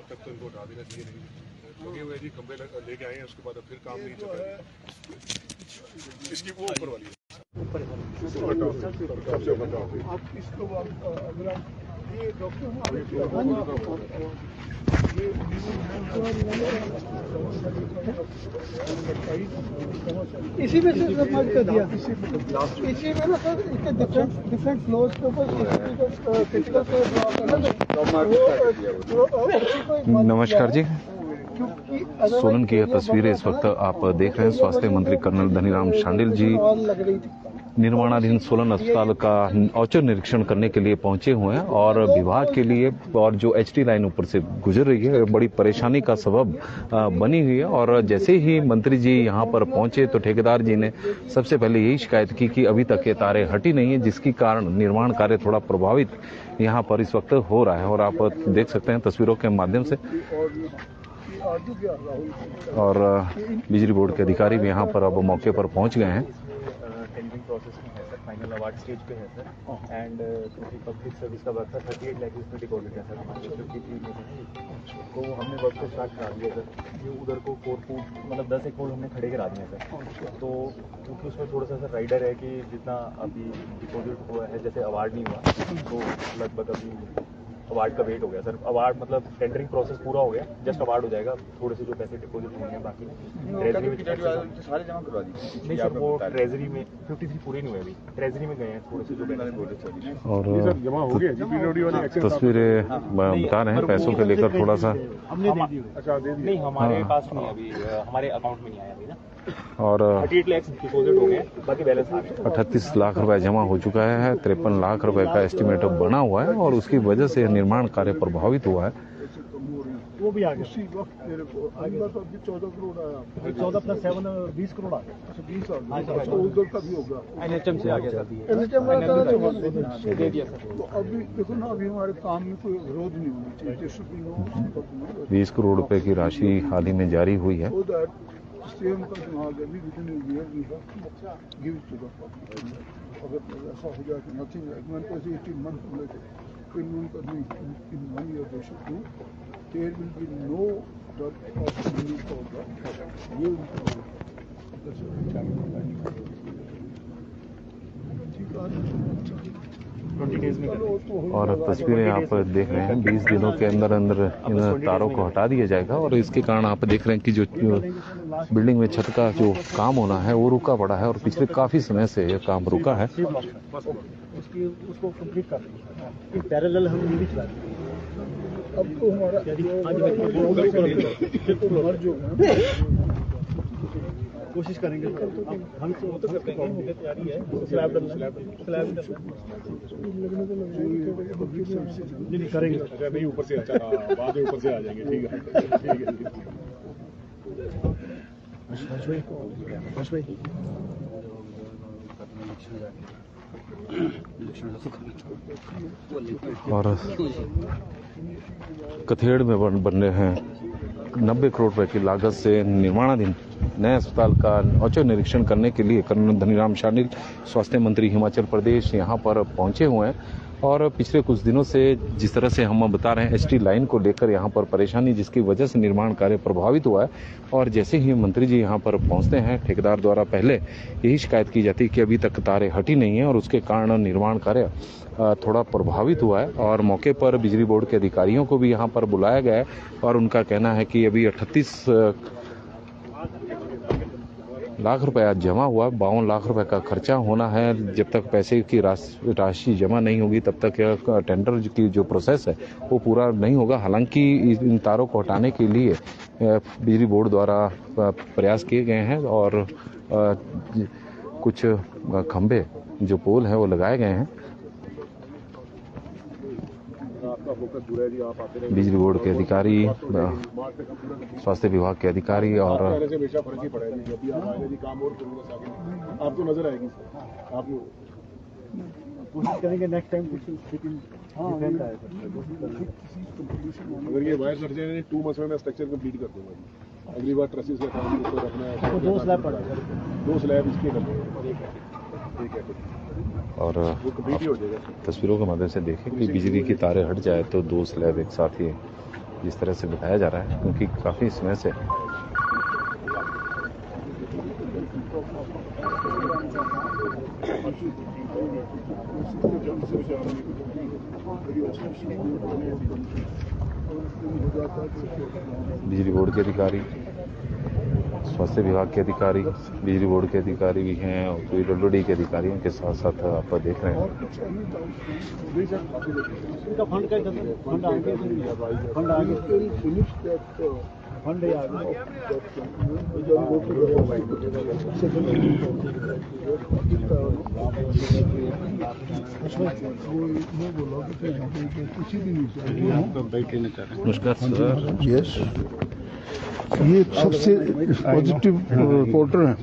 अब तक तो इनको हटा देना चाहिए नहीं, क्योंकि वो जी खंबे लेके आए हैं, उसके बाद अब फिर काम नहीं चल रहा है। इसकी वो ऊपर वाली सबसे ऊपर आप इसको अगर आप ये डॉक्टर इसी में से मर्ज कर दिया, इसी में ना सर इसके डिफरेंट फ्लोर्स के ऊपर। नमस्कार जी, सोलन की यह तस्वीरें इस वक्त आप देख रहे हैं। स्वास्थ्य मंत्री कर्नल धनीराम शांडिल जी निर्माणाधीन सोलन अस्पताल का औचक निरीक्षण करने के लिए पहुंचे हुए हैं और विभाग के लिए और जो एचटी लाइन ऊपर से गुजर रही है बड़ी परेशानी का सबब बनी हुई है। और जैसे ही मंत्री जी यहां पर पहुंचे तो ठेकेदार जी ने सबसे पहले यही शिकायत की कि अभी तक ये तारें हटी नहीं है, जिसके कारण निर्माण कार्य थोड़ा प्रभावित यहां पर इस वक्त हो रहा है। और आप देख सकते हैं तस्वीरों के माध्यम से, और बिजली बोर्ड के अधिकारी भी यहाँ पर अब मौके पर पहुँच गए हैं। टेंडरिंग प्रोसेस में है सर, फाइनल अवार्ड स्टेज पे है सर, एंड क्योंकि पब्लिक सर्विस का वर्क था 38 लाख इसमें डिपॉजिट है सर, 53 में तो हमने वर्क को स्टार्ट करा दिया सर। ये उधर को 4 फुट मतलब 10 एक फुट हमने खड़े करा दिए सर। तो क्योंकि उसमें थोड़ा सा सर राइडर है कि जितना अभी डिपॉजिट हुआ है, जैसे अवार्ड नहीं हुआ तो लगभग अभी अवार्ड का वेट हो गया सर। अवार्ड मतलब टेंडरिंग प्रोसेस पूरा हो गया, जस्ट अवार्ड हो जाएगा, थोड़े से जो पैसे डिपॉजिट होंगे बाकी ट्रेजरी में सारे जमा करवा दीजिए। नहीं सर, वो ट्रेजरी में 53 पूरे नहीं हुए, अभी ट्रेजरी में गए हैं थोड़े से जो पैसे। और जमा हो गए तस्वीरें बता रहे हैं पैसों के लेकर थोड़ा सा हमने दे दी। अच्छा दे दी? नहीं हमारे पास नहीं, अभी हमारे अकाउंट में नहीं आया अभी ना। और 38 लाख डिपॉजिट हो गए, बाकी बैलेंस आ गया। 38 लाख रुपए जमा हो चुका है, 53 लाख रुपए का एस्टिमेट बना हुआ है और उसकी वजह से निर्माण कार्य प्रभावित हुआ है। वो भी आ गया, उसी वक्त मेरे को अंदर तो अभी 14 करोड़ आया, 14 + 7 20 करोड़ आ गया। अच्छा 20 आ गया, तो उधर का भी होगा। एनएचएम से आ गया सर, एनएचएम दे दिया सर। तो अभी देखो ना, अभी हमारे काम में कोई विरोध नहीं होना चाहिए। 20 करोड़ रुपए की राशि हाल ही में जारी हुई है। सेम का दिमाग है, गिव टू द अगर ऐसा हो जाए कि नथिंग मैंने को 18 मंथ लगे इन उनका नहीं in one year they should do, there will be no dot of money for that. ये उनका और तस्वीरें आप देख रहे हैं 20 दिनों के अंदर अंदर इन तारों को हटा दिया जाएगा। और इसके कारण आप देख रहे हैं कि जो बिल्डिंग में छत का जो काम होना है वो रुका पड़ा है और पिछले काफी समय से ये काम रुका है। उसको कंप्लीट कर देंगे, पैरेलल हम भी चला देंगे। अब तो हमारा कोशिश करेंगे, हम तो तैयारी है, स्लैब करेंगे। अच्छा नहीं ऊपर से, अच्छा बाद में ऊपर से आ जाएंगे, ठीक है ठीक है। और कथेड़ में बन रहे हैं 90 करोड़ रुपए की लागत से निर्माणाधीन नए अस्पताल का औचक निरीक्षण करने के लिए कर्नल धनीराम शांडिल स्वास्थ्य मंत्री हिमाचल प्रदेश यहां पर पहुंचे हुए हैं। और पिछले कुछ दिनों से जिस तरह से हम बता रहे हैं एसटी लाइन को लेकर यहां पर परेशानी, जिसकी वजह से निर्माण कार्य प्रभावित हुआ है। और जैसे ही मंत्री जी यहां पर पहुंचते हैं, ठेकेदार द्वारा पहले यही शिकायत की जाती है कि अभी तक तारें हटी नहीं है और उसके कारण निर्माण कार्य थोड़ा प्रभावित हुआ है। और मौके पर बिजली बोर्ड के अधिकारियों को भी यहाँ पर बुलाया गया है और उनका कहना है कि अभी 38 लाख रुपया जमा हुआ, 52 लाख रुपए का खर्चा होना है। जब तक पैसे की राशि जमा नहीं होगी तब तक यह टेंडर की जो प्रोसेस है वो पूरा नहीं होगा। हालांकि इन तारों को हटाने के लिए बिजली बोर्ड द्वारा प्रयास किए गए हैं और कुछ खंभे जो पोल है वो लगाए गए हैं। बिजली बोर्ड के अधिकारी, स्वास्थ्य विभाग के अधिकारी और आपको नजर आएगी, आप कोशिश करेंगे नेक्स्ट टाइम अगर ये वायर सर जाए 2 मंथ्स में मैं स्ट्रक्चर कंप्लीट कर दूंगा। अगली बार ट्रसेस का काम ऊपर रखना है, 2 स्लैब पड़ा है, 2 स्लैब इसके करने हैं। ठीक है और तस्वीरों के माध्यम से देखें कि बिजली की तारें हट जाए तो 2 स्लैब एक साथ ही जिस तरह से बताया जा रहा है, क्योंकि काफ़ी समय से बिजली बोर्ड के अधिकारी, स्वास्थ्य विभाग के अधिकारी, बिजली बोर्ड के अधिकारी भी हैं और PWD के अधिकारियों के साथ साथ आप देख रहे हैं। फंड का फंड आगे फंड आगे फंड नमस्कार सर। यस, ये सबसे पॉजिटिव रिपोर्टर हैं।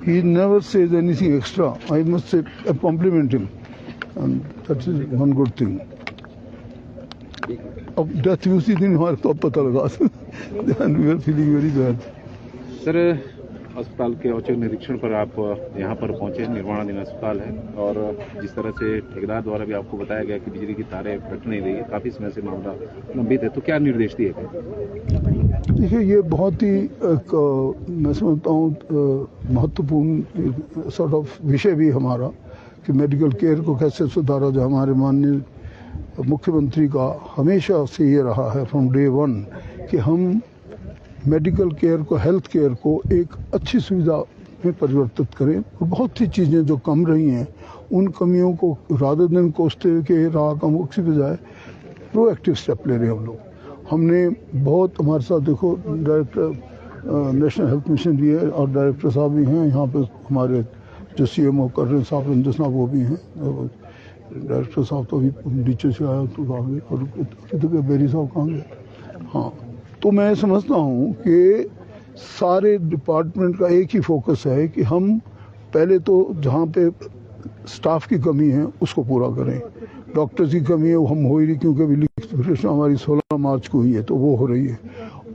He never says anything extra. I must say compliment him, that is one good thing. अब डेथ भी उसी दिन हमारे तो अब पता लगा। We are feeling very bad. Sir, अस्पताल के औचक निरीक्षण पर आप यहाँ पर पहुंचे, निर्माणाधीन अस्पताल है, और जिस तरह से ठेकेदार द्वारा भी आपको बताया गया कि बिजली की तारें कट नहीं रही है, काफ़ी समय से मामला लंबित है, तो क्या निर्देश दिए गए? देखिए, ये बहुत ही मैं समझता हूँ महत्वपूर्ण सॉर्ट ऑफ विषय भी हमारा कि मेडिकल केयर को कैसे सुधारा जाए। हमारे माननीय मुख्यमंत्री का हमेशा से ये रहा है फ्रॉम डे वन कि हम मेडिकल केयर को, हेल्थ केयर को एक अच्छी सुविधा में परिवर्तित करें, और बहुत सी चीज़ें जो कम रही हैं उन कमियों को रादर देन कोसते हुए कि रहा कम उसकी बजाय प्रोएक्टिव स्टेप ले रहे हैं हम लोग। हमने बहुत, हमारे साथ देखो डायरेक्टर नेशनल हेल्थ मिशन भी है और डायरेक्टर साहब भी हैं यहाँ पे, हमारे जो CMO कर रहे हैं साहब रंजन साहब वो भी हैं, डायरेक्टर साहब तो अभी नीचे से आया तो कहाँ गए, और बेरी साहब कहाँ गए। हाँ, तो मैं समझता हूँ कि सारे डिपार्टमेंट का एक ही फोकस है कि हम पहले तो जहाँ पे स्टाफ की कमी है उसको पूरा करें। डॉक्टर्स की कमी है वो हम हो ही रही, क्योंकि अभी लिस्ट हमारी 16 मार्च को हुई है तो वो हो रही है।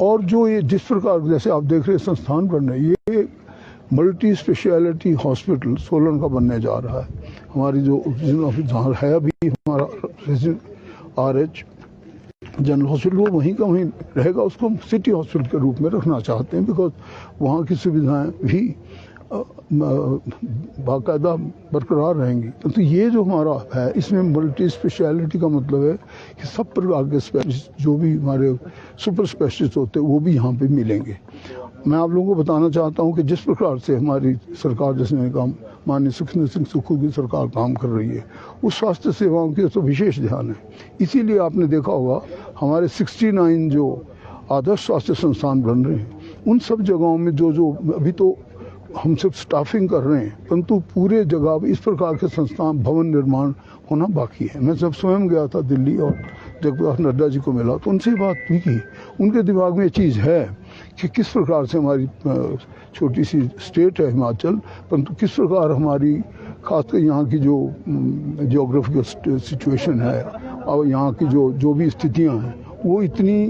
और जो ये जिस प्रकार जैसे आप देख रहे हैं संस्थान बन रहे हैं, ये मल्टी स्पेशलिटी हॉस्पिटल सोलन का बनने जा रहा है। हमारी जो जहाँ है अभी हमारा RH जनरल हॉस्पिटल, वो वहीं का वहीं रहेगा, उसको हम सिटी हॉस्पिटल के रूप में रखना चाहते हैं, बिकॉज वहाँ की सुविधाएं भी बाकायदा बरकरार रहेंगी। तो ये जो हमारा है, इसमें मल्टी स्पेशलिटी का मतलब है कि सब प्रकार के स्पेशलिस्ट जो भी हमारे सुपर स्पेशलिस्ट होते हैं वो भी यहाँ पे मिलेंगे। मैं आप लोगों को बताना चाहता हूँ कि जिस प्रकार से हमारी सरकार, जिसने काम माननीय सुखविंदर सिंह सुक्खू की सरकार काम कर रही है, उस स्वास्थ्य सेवाओं की तो विशेष ध्यान है। इसीलिए आपने देखा होगा हमारे 69 जो आदर्श स्वास्थ्य संस्थान बन रहे हैं, उन सब जगहों में जो अभी तो हम सिर्फ स्टाफिंग कर रहे हैं, परंतु पूरे जगह इस प्रकार के संस्थान भवन निर्माण होना बाकी है। मैं जब स्वयं गया था दिल्ली और जगप्रकाश नड्डा जी को मिला तो उनसे बात भी की, उनके दिमाग में ये चीज़ है कि किस प्रकार से हमारी छोटी सी स्टेट है हिमाचल, परंतु किस प्रकार हमारी खासकर यहाँ की जो जियोग्राफिकल सिचुएशन है और यहाँ की जो भी स्थितियाँ हैं वो इतनी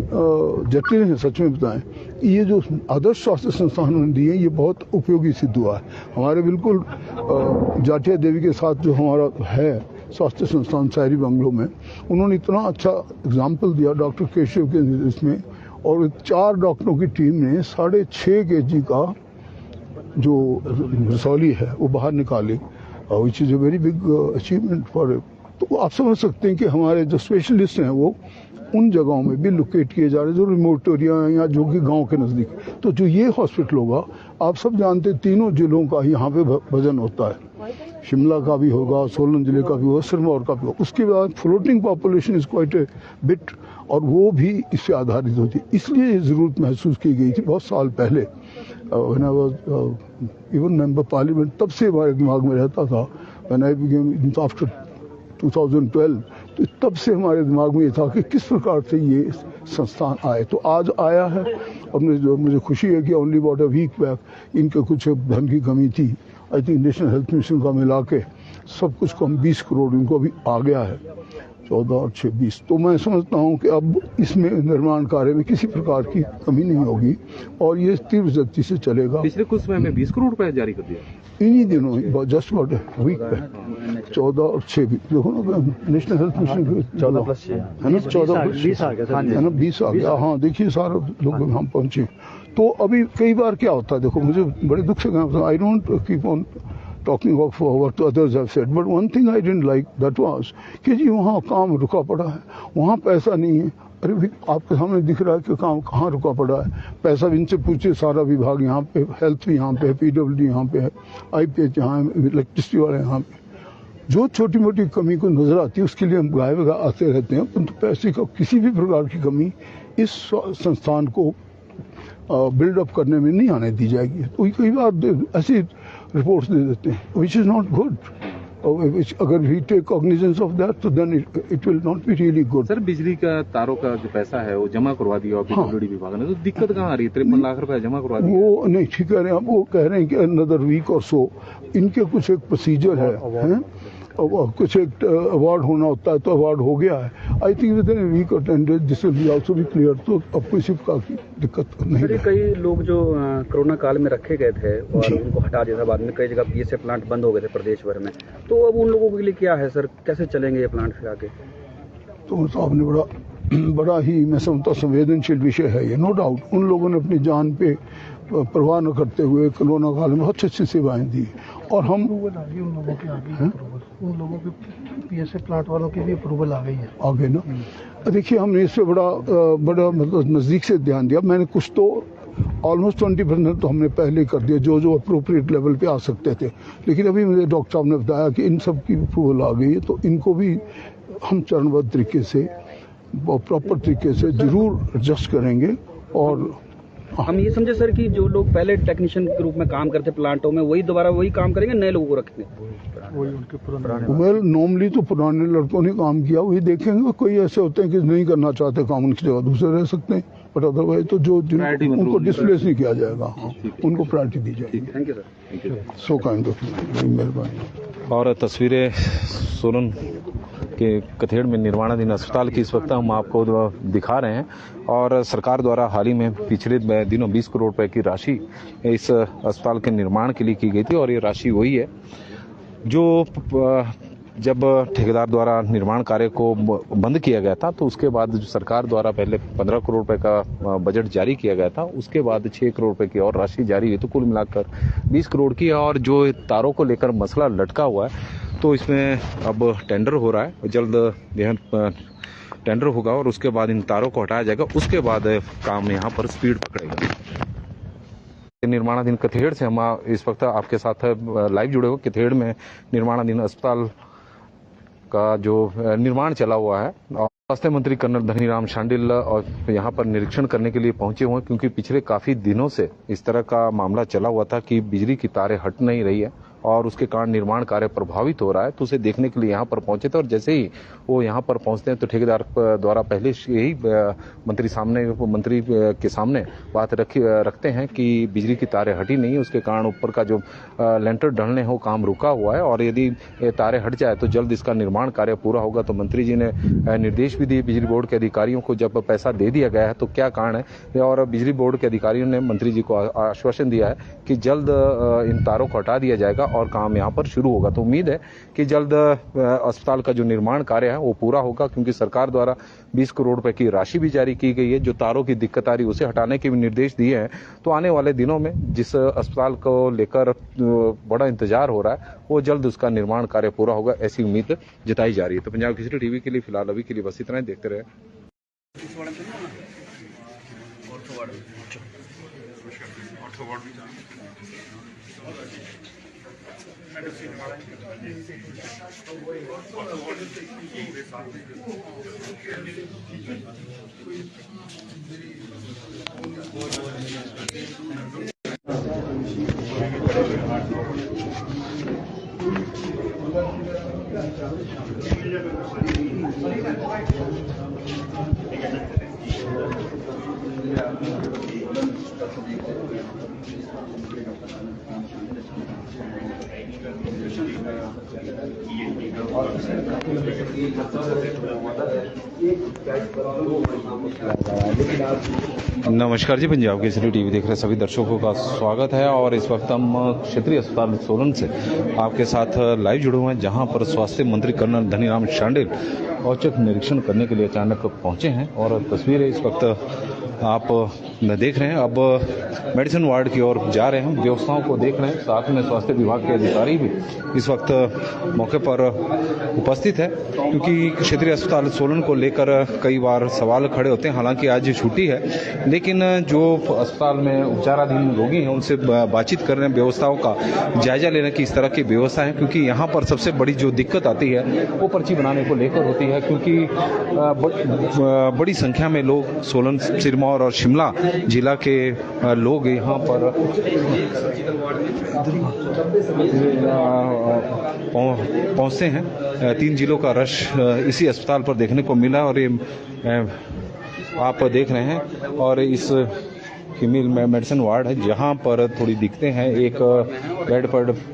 जटिल है। सच में बताएं, ये जो आदर्श स्वास्थ्य संस्थान उन्होंने दिए ये बहुत उपयोगी सिद्ध हुआ है। हमारे बिल्कुल जाटिया देवी के साथ जो हमारा है स्वास्थ्य संस्थान शायरी बंगलों में, उन्होंने इतना अच्छा एग्जाम्पल दिया डॉक्टर केशव के इसमें, और 4 डॉक्टरों की टीम ने 6.5 kg का जो रसौली है वो बाहर निकाली, which is a very big achievement for. तो आप समझ सकते हैं कि हमारे जो स्पेशलिस्ट हैं वो उन जगहों में भी लोकेट किए जा रहे हैं जो रिमोट एरिया हैं या जो कि गांव के नज़दीक। तो जो ये हॉस्पिटल होगा, आप सब जानते हैं 3 जिलों का यहाँ पे वजन होता है, शिमला का भी होगा, सोलन जिले का भी होगा, सिरमौर का भी होगा। उसके बाद floating population is quite a bit, और वो भी इससे आधारित होती है। इसलिए ये ज़रूरत महसूस की गई थी बहुत साल पहले, when I was even member parliament, तब से हमारे दिमाग में रहता था। व्हेन आई बिकेम आफ्टर 2012, तो तब से हमारे दिमाग में ये था कि किस प्रकार से ये संस्थान आए। तो आज आया है, और मुझे खुशी है कि only about a week back इनके कुछ धन की कमी थी। I think national health mission का मिला के सब कुछ कम 20 करोड़ इनको अभी आ गया है, 14 और 6 20। तो मैं समझता हूँ कि अब इसमें निर्माण कार्य में किसी प्रकार की कमी नहीं होगी और ये तीव्र गति से चलेगा। पिछले कुछ समय में 20 करोड़ रुपए जारी कर दिया। इन्हीं दिनों जस्ट अबाउट वीक पे 14 और 6 भी देखो ना नेशनल हेल्थ मिशन 14+6 है ना 14 है ना 20 आ गया। हाँ देखिए सारे लोग हम पहुंचे। तो अभी कई बार क्या होता है देखो मुझे बड़े दुख से कहना I don't keep on talking of what others have said but one thing I didn't like that was कि जी वहाँ काम रुका पड़ा है, वहाँ पैसा नहीं है। अरे भाई आपके सामने दिख रहा है कि काम कहाँ रुका पड़ा है, पैसा इनसे पूछे। सारा विभाग यहाँ पे, हेल्थ भी यहाँ पे है, PWD यहाँ पे है, IPH यहाँ है, इलेक्ट्रिसिटी वाले यहाँ पे। जो छोटी मोटी कमी को नजर आती है उसके लिए हम गाय वगैरह आते रहते हैं, परंतु पैसे का किसी भी प्रकार की कमी इस संस्थान को बिल्डअप करने में नहीं आने दी जाएगी। तो कई बार ऐसी रिपोर्ट्स दे देते हैं विच इज़ नॉट गुड। अगर we take cognizance of that तो then it will not be really good. Sir बिजली का तारों का जो पैसा है वो जमा करवा दिया PWD विभाग ने, तो दिक्कत कहाँ आ रही है? 53 लाख रुपए जमा करवा दिया। वो नहीं ठीक कह रहे हैं आप, वो कह रहे हैं कि अनदर वीक और सो इनके कुछ एक प्रोसीजर है, कुछ एक अवार्ड होना होता है तो अवार्ड हो गया है। I think within week और 10 days this will be also be clear. तो अब किसी प्रकार की दिक्कत नहीं है। कई लोग जो कोरोना काल में रखे गए थे और उनको हटा दिया था, बाद में कई जगह PSA प्लांट बंद हो गए थे प्रदेश भर में, तो अब उन लोगों के लिए क्या है सर, कैसे चलेंगे ये प्लांट फिर आगे? तो साहब ने बड़ा ही मैं समझता संवेदनशील विषय है ये, नो डाउट। उन लोगों ने अपनी जान पे परवाह न करते हुए कोरोना काल में बहुत अच्छी सेवाएं दी और हम अप्रूवल आ गई उन लोगों की, आ गई उन लोगों की PSA प्लांट वालों की भी अप्रूवल आ गई है आगे ना। देखिए हमने इससे बड़ा मतलब नज़दीक से ध्यान दिया। मैंने कुछ तो ऑलमोस्ट 20% तो हमने पहले कर दिया जो अप्रोप्रिएट लेवल पे आ सकते थे, लेकिन अभी मुझे डॉक्टर साहब ने बताया कि इन सब की अप्रूवल आ गई है, तो इनको भी हम चरणबद्ध तरीके से प्रॉपर तरीके से जरूर एडजस्ट करेंगे। और हम ये समझे सर कि जो लोग पहले टेक्नीशियन के रूप में काम करते प्लांटों में वही दोबारा वही काम करेंगे, नए लोगों को रखेंगे? वही उनके पुराने वेल नॉर्मली तो पुराने लड़कों ने काम किया वही देखेंगे। कोई ऐसे होते हैं कि नहीं करना चाहते काम, उनकी जगह दूसरे रह सकते हैं, बट अदरवाइज तो जो उनको डिस्प्लेस नहीं किया जाएगा, हाँ उनको प्रायोरिटी दी जाएगी। Thank you sir. So kind of मेहरबानी। और तस्वीरें सोलन के कथेड़ में निर्माणाधीन अस्पताल की इस वक्त हम आपको दिखा रहे हैं। और सरकार द्वारा हाल ही में पिछले दिनों 20 करोड़ रुपए की राशि इस अस्पताल के निर्माण के लिए की गई थी, और ये राशि वही है जो जब ठेकेदार द्वारा निर्माण कार्य को बंद किया गया था तो उसके बाद जो सरकार द्वारा पहले 15 करोड़ रुपए का बजट जारी किया गया था, उसके बाद 6 करोड़ रुपए की और राशि जारी हुई, तो कुल मिलाकर 20 करोड़ की है। और जो तारों को लेकर मसला लटका हुआ है तो इसमें अब टेंडर हो रहा है, जल्द टेंडर होगा और उसके बाद इन तारों को हटाया जाएगा, उसके बाद काम यहाँ पर स्पीड पकड़ेगा। निर्माणाधीन कथेड़ से हम इस वक्त आपके साथ लाइव जुड़े हुए। कथेड़ में निर्माणाधीन अस्पताल का जो निर्माण चला हुआ है और स्वास्थ्य मंत्री कर्नल धनीराम शांडिल और यहाँ पर निरीक्षण करने के लिए पहुंचे हुए हैं, क्योंकि पिछले काफी दिनों से इस तरह का मामला चला हुआ था कि बिजली की तारें हट नहीं रही है और उसके कारण निर्माण कार्य प्रभावित हो रहा है। तो उसे देखने के लिए यहाँ पर पहुंचे थे और जैसे ही वो यहाँ पर पहुंचते हैं तो ठेकेदार द्वारा पहले यही मंत्री के सामने बात रखते हैं कि बिजली की तारें हटी नहीं है, उसके कारण ऊपर का जो लेंटर ढलने हो काम रुका हुआ है और यदि तारें हट जाए तो जल्द इसका निर्माण कार्य पूरा होगा। तो मंत्री जी ने निर्देश भी दिए बिजली बोर्ड के अधिकारियों को, जब पैसा दे दिया गया है तो क्या कारण है, और बिजली बोर्ड के अधिकारियों ने मंत्री जी को आश्वासन दिया है कि जल्द इन तारों को हटा दिया जाएगा और काम यहाँ पर शुरू होगा। तो उम्मीद है कि जल्द अस्पताल का जो निर्माण कार्य है वो पूरा होगा, क्योंकि सरकार द्वारा 20 करोड़ रुपए की राशि भी जारी की गई है। जो तारों की दिक्कत आ रही है उसे हटाने के भी निर्देश दिए हैं। तो आने वाले दिनों में जिस अस्पताल को लेकर बड़ा इंतजार हो रहा है वो जल्द उसका निर्माण कार्य पूरा होगा, ऐसी उम्मीद जताई जा रही है। तो पंजाब केसरी टीवी के लिए फिलहाल अभी के लिए बस इतना ही, देखते रहे। नमस्कार जी, पंजाब केसरी टीवी देख रहे सभी दर्शकों का स्वागत है। और इस वक्त हम क्षेत्रीय अस्पताल सोलन से आपके साथ लाइव जुड़े हुए हैं, जहां पर स्वास्थ्य मंत्री कर्नल धनीराम शांडिल औचक निरीक्षण करने के लिए अचानक पहुंचे हैं। और तस्वीरें इस वक्त आप देख रहे हैं। अब मेडिसिन वार्ड की ओर जा रहे हैं, व्यवस्थाओं को देख रहे हैं। साथ में स्वास्थ्य विभाग के अधिकारी भी इस वक्त मौके पर उपस्थित है, क्योंकि क्षेत्रीय अस्पताल सोलन को लेकर कई बार सवाल खड़े होते हैं। हालांकि आज छुट्टी है, लेकिन जो अस्पताल में उपचाराधीन रोगी हैं उनसे बातचीत कर रहे हैं, व्यवस्थाओं का जायजा लेने की इस तरह की व्यवस्था है। क्योंकि यहाँ पर सबसे बड़ी जो दिक्कत आती है वो पर्ची बनाने को लेकर होती है, क्योंकि बड़ी संख्या में लोग सोलन, सिरमौर और शिमला जिला के लोग यहाँ पर पहुँचते हैं। 3 जिलों का रश इसी अस्पताल पर देखने को मिला। और ये आप देख रहे हैं, और इस फीमेल मेडिसिन वार्ड है, जहां पर थोड़ी दिखते हैं। एक बेड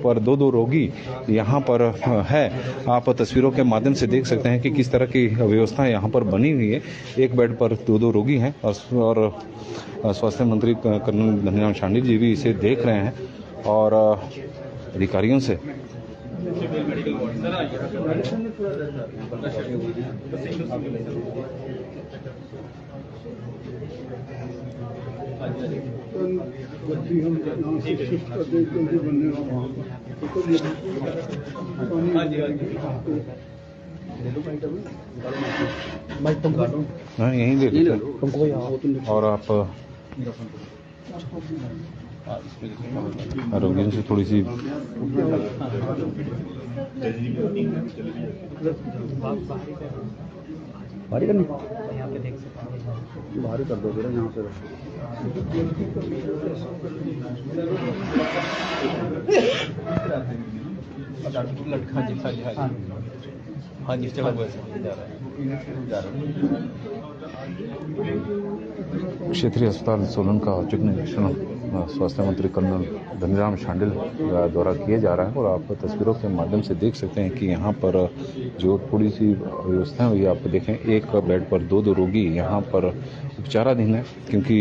पर 2 रोगी यहां पर है। आप तस्वीरों के माध्यम से देख सकते हैं कि किस तरह की व्यवस्था यहां पर बनी हुई है। एक बेड पर 2 रोगी हैं, और स्वास्थ्य मंत्री कर्नल धनीराम शांडिल जी भी इसे देख रहे हैं और अधिकारियों से जब भी हम यहाँ से शिफ्ट करते हैं जल्दी बनने वहाँ हाँ, यहीं ले लेते। और आप आरोग्य से थोड़ी सी बाहर करनी, बाहर कर दो जरा यहाँ से। हाँ जी, चलो क्षेत्रीय अस्पताल सोलन का औचक निरीक्षण स्वास्थ्य मंत्री कर्नल धनीराम शांडिल द्वारा किया जा रहा है। और आप तस्वीरों के माध्यम से देख सकते हैं कि यहाँ पर जो थोड़ी सी व्यवस्था हुई, आप देखें, एक बेड पर 2 रोगी यहाँ पर उपचाराधीन है। क्योंकि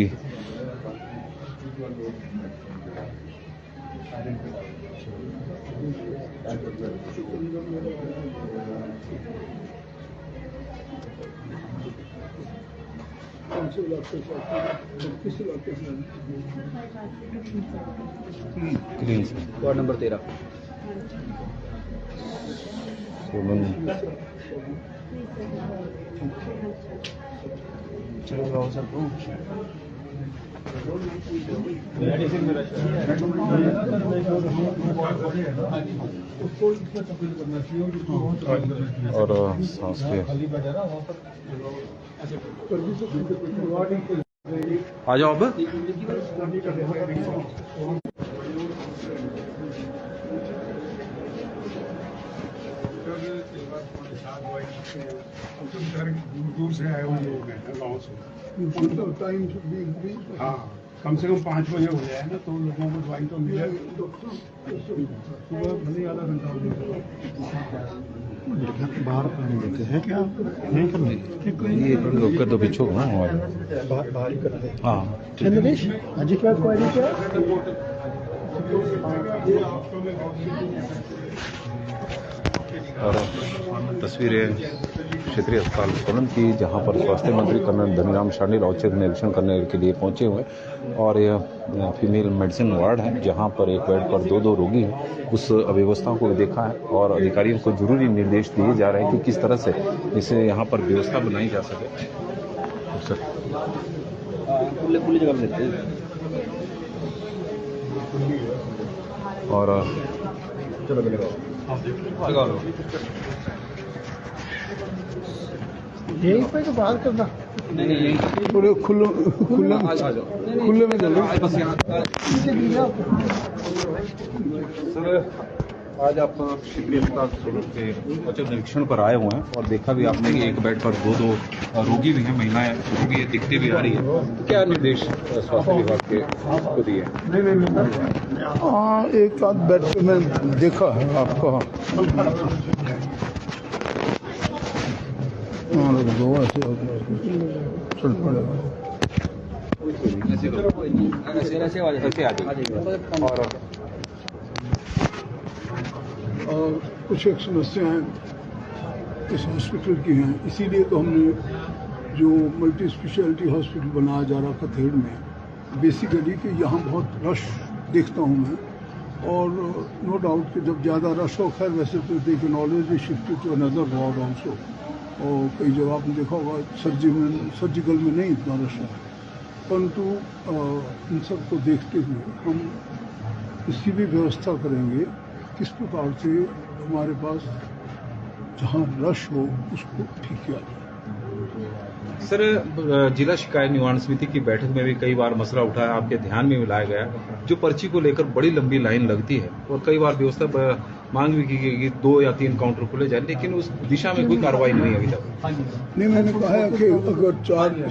वार्ड नंबर 13 सोलन और सांस के आ जाओ अब। दूर से आए हुए लोग हैं गाँव से, टाइम हाँ कम से कम 5 बजे हो जाए ना, तो लोगों को दवाई तो मिले। सुबह भले आधा घंटा हो बाहर पानी देते हैं क्या? नहीं करते ये रोक कर दो पीछे ना, बाहर ही करते हैं। हाँ जी, क्या क्वारी क्या? और तस्वीरें क्षेत्रीय अस्पताल सोलन की, जहां पर स्वास्थ्य मंत्री कर्नल धनीराम शांडिल औचक निरीक्षण करने के लिए पहुंचे हुए। और यह फीमेल मेडिसिन वार्ड है, जहां पर एक बेड पर 2 रोगी हैं। उस अव्यवस्था को देखा है और अधिकारियों को जरूरी निर्देश दिए जा रहे हैं कि किस तरह से इसे यहाँ पर व्यवस्था बनाई जा सके। खुली जगह में देते हैं। और चलो लगा लो। यहीं पे तो बाहर करना, नहीं पूरे खुले में चलो। सर, आज आप क्षेत्रीय अस्पताल सोलन के औचक निरीक्षण पर आए हुए हैं और देखा भी आपने कि एक बेड पर 2 रोगी भी हैं, महिलाएं रोगी है, दिखती भी आ रही है। तो क्या निर्देश स्वास्थ्य विभाग के को दिए? हाँ, एक आध बेड पे मैं देखा है आपका। हाँ लोग दो ऐसे चल पड़ेगा। और कुछ एक समस्याएं इस हॉस्पिटल की हैं, इसीलिए तो हमने जो मल्टी स्पेशलिटी हॉस्पिटल बनाया जा रहा कथेड़ में, बेसिकली कि यहाँ बहुत रश देखता हूँ मैं, और नो डाउट कि जब ज़्यादा रश हो, खैर वैसे तो they can always be shifted to another ward also, और कई जगह आपने देखा होगा सर्जिकल में नहीं इतना रश है, परंतु इन सब को देखते हुए हम इसकी भी व्यवस्था करेंगे किस प्रकार से हमारे पास जहाँ रश हो उसको ठीक किया जाए। सर, जिला शिकायत निवारण समिति की बैठक में भी कई बार मसला उठा है, आपके ध्यान में भी लाया गया, जो पर्ची को लेकर बड़ी लंबी लाइन लगती है और कई बार व्यवस्था मांग भी की गई कि 2 या 3 काउंटर खुले जाए, लेकिन उस दिशा में कोई कार्रवाई नहीं अभी तक। नहीं, मैंने कहा है कि अगर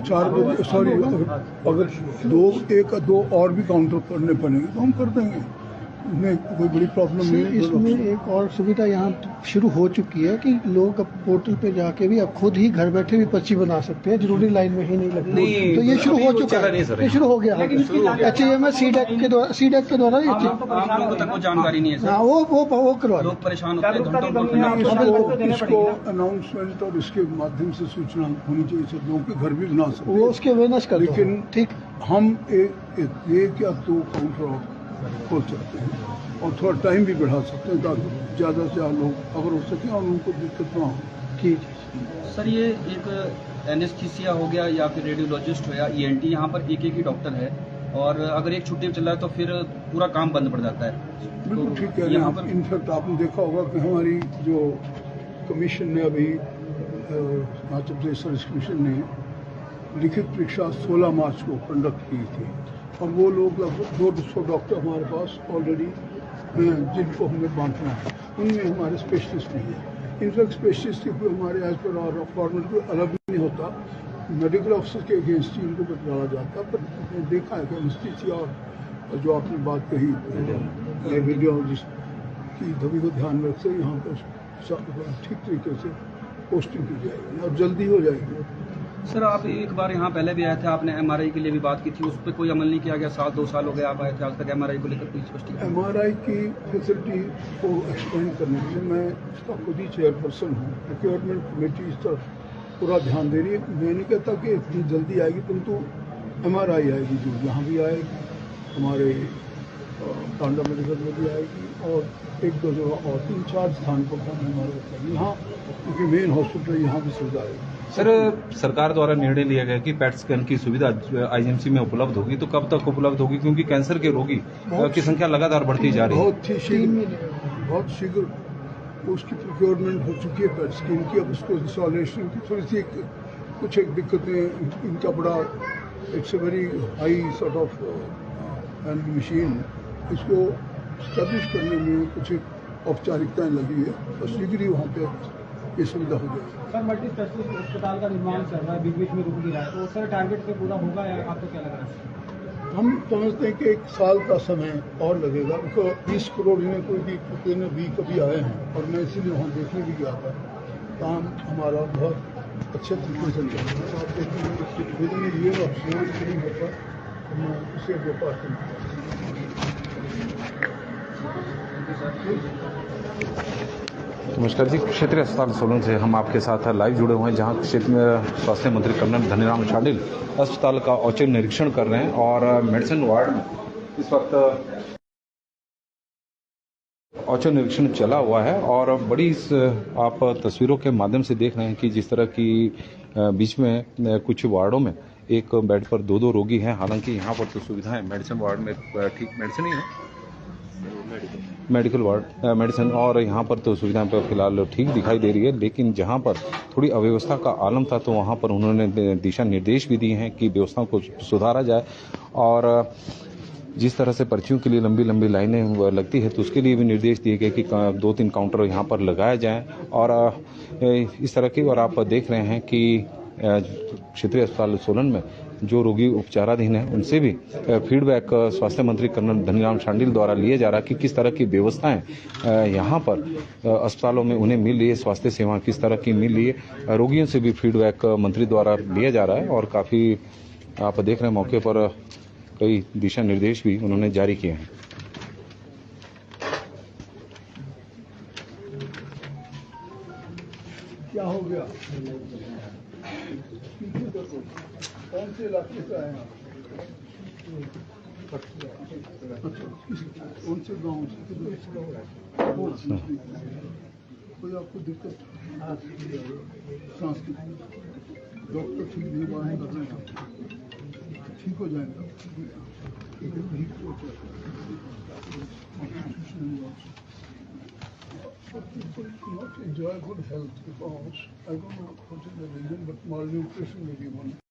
चार बजे सॉरी अगर एक दो और भी काउंटर करने पड़ेंगे तो हम कर देंगे, इसमें कोई बड़ी प्रॉब्लम नहीं है। इसमें एक और सुविधा यहाँ शुरू हो चुकी है कि लोग अब पोर्टल पे जाके भी अब खुद ही घर बैठे भी पर्ची बना सकते हैं, जरूरी लाइन में ही नहीं लगती। तो ये शुरू हो चुका है, ये शुरू हो गया। HAMS CDAC के द्वारा ये आम लोगों तक वो जानकारी नहीं है सर। वो करवा लोग परेशान होते हैं, घंटों इसको अनाउंसमेंट और इसके माध्यम से सूचना होनी चाहिए, सब लोगों के घर भी बना सकते वो उसके अवेयरनेस कर, लेकिन ठीक हम एक या 2 काउंटर खोल सकते हैं और थोड़ा टाइम भी बढ़ा सकते हैं ताकि ज़्यादा से ज़्यादा लोग अगर हो सके और उनको दिक्कत ना हो। ठीक सर, ये एक एनेस्थीसिया हो गया या फिर रेडियोलॉजिस्ट हो या ENT, यहाँ पर एक ही डॉक्टर है, और अगर एक छुट्टी चल रहा है तो फिर पूरा काम बंद पड़ जाता है। बिल्कुल ठीक है। यहाँ पर इनफैक्ट आपने देखा होगा कि हमारी जो कमीशन ने अभी हिमाचल प्रदेश सर्विस कमीशन ने लिखित परीक्षा 16 मार्च को कंडक्ट की थी, और वो लोग लगभग 200 डॉक्टर हमारे पास ऑलरेडी जिनको हमने बांटना है, उनमें हमारे स्पेशलिस्ट नहीं है। इनफैक्ट स्पेशलिस्ट कोई हमारे एज पर और फॉर्मेट कोई अलग नहीं होता, मेडिकल ऑफिसर के अगेंस्ट ही इनको डाला जाता। पर हमने देखा है कि एनेस्थीसिया और जो आपने बात कही रेडियोलॉजिस्ट की दबी को ध्यान में रखते यहाँ पर ठीक तरीके से पोस्टिंग की जाएगी और जल्दी हो जाएगी। सर, आप एक बार यहाँ पहले भी आए थे, आपने MRI के लिए भी बात की थी, उस पर कोई अमल नहीं किया गया। 2 साल हो गए आप आए थे, आज तक MRI को लेकर कोई स्पष्टीकरण? MRI की फैसिलिटी को एक्सपेंड करने के लिए मैं इसका खुद ही चेयरपर्सन हूँ। प्रोक्योरमेंट कमेटी इस तरफ पूरा ध्यान दे रही है। मैं नहीं कहता कि इतनी जल्दी आएगी, परंतु MRI आएगी जो यहाँ भी आएगी, हमारे टांडा मेडिकल में भी आएगी, और 1-2 जगह और 3-4 स्थान पर हमारे यहाँ, क्योंकि मेन हॉस्पिटल यहाँ भी सुविधा है। सर, सरकार द्वारा निर्णय लिया गया कि पैट स्कैन की सुविधा IMC में उपलब्ध होगी, तो कब तक उपलब्ध होगी, क्योंकि कैंसर के रोगी की संख्या लगातार बढ़ती जा रही है? बहुत शीघ्र उसकी प्रोक्योरमेंट हो चुकी है पैट स्कैन की। अब उसको इंस्टॉलेशन की थोड़ी सी कुछ एक दिक्कतें, इनका बड़ा it's a very high sort of hand machine, इसको स्टैब्लिश करने में कुछ औपचारिकताएं लगी है, और शीघ्र ही वहाँ पे ये सुविधा हो जाएगी। सर, मल्टी स्पेशलिस्ट अस्पताल का निर्माण चल रहा है, बीच में रुक गया है, तो सर टारगेट पे पूरा होगा या आपको क्या लग रहा है? हम समझते हैं कि 1 साल का समय और लगेगा, क्योंकि 20 करोड़ में कोई भी कभी आए हैं, और मैं इसीलिए वहाँ देखने भी गया था। काम हमारा बहुत अच्छे तरीके से चल रहा है। आप देखेंगे ये नहीं होता, मैं उसे नमस्कार जी, क्षेत्रीय अस्पताल सोलन से हम आपके साथ लाइव जुड़े हुए हैं, जहां क्षेत्र में स्वास्थ्य मंत्री कर्नल धनीराम शांडिल अस्पताल का औचक निरीक्षण कर रहे हैं, और मेडिसिन वार्ड में इस वक्त औचक निरीक्षण चला हुआ है। और बड़ी आप तस्वीरों के माध्यम से देख रहे हैं कि जिस तरह की बीच में कुछ वार्डों में एक बेड पर 2-2 रोगी हैं। हालांकि यहाँ पर तो सुविधाएं मेडिसिन वार्ड में ठीक मेडिसिन ही है, मेडिकल वार्ड मेडिसिन, और यहाँ पर तो सुविधाएं पर फिलहाल ठीक दिखाई दे रही है। लेकिन जहाँ पर थोड़ी अव्यवस्था का आलम था, तो वहाँ पर उन्होंने दिशा निर्देश भी दिए हैं कि व्यवस्था को सुधारा जाए, और जिस तरह से पर्चियों के लिए लंबी लंबी लाइनें लगती है, तो उसके लिए भी निर्देश दिए गए कि 2-3 काउंटर यहाँ पर लगाए जाएं, और इस तरह की। और आप देख रहे हैं कि क्षेत्रीय अस्पताल सोलन में जो रोगी उपचाराधीन है उनसे भी फीडबैक स्वास्थ्य मंत्री कर्नल धनीराम शांडिल द्वारा लिए जा रहा है कि किस तरह की व्यवस्थाएं यहाँ पर अस्पतालों में उन्हें मिल रही है, स्वास्थ्य सेवा किस तरह की मिल रही है। रोगियों से भी फीडबैक मंत्री द्वारा लिया जा रहा है और काफ़ी आप देख रहे हैं मौके पर कई दिशा निर्देश भी उन्होंने जारी किए हैं। क्या हो गया? कौन से इलाके से आए आप? कौन से गाँव से? कोई आपको दिक्कत? सांस की डॉक्टर ठीक नहीं बाहें कर रहे हैं, ठीक हो जाएगा। Not enjoy good health because I don't know what's in the region, but malnutrition may be one.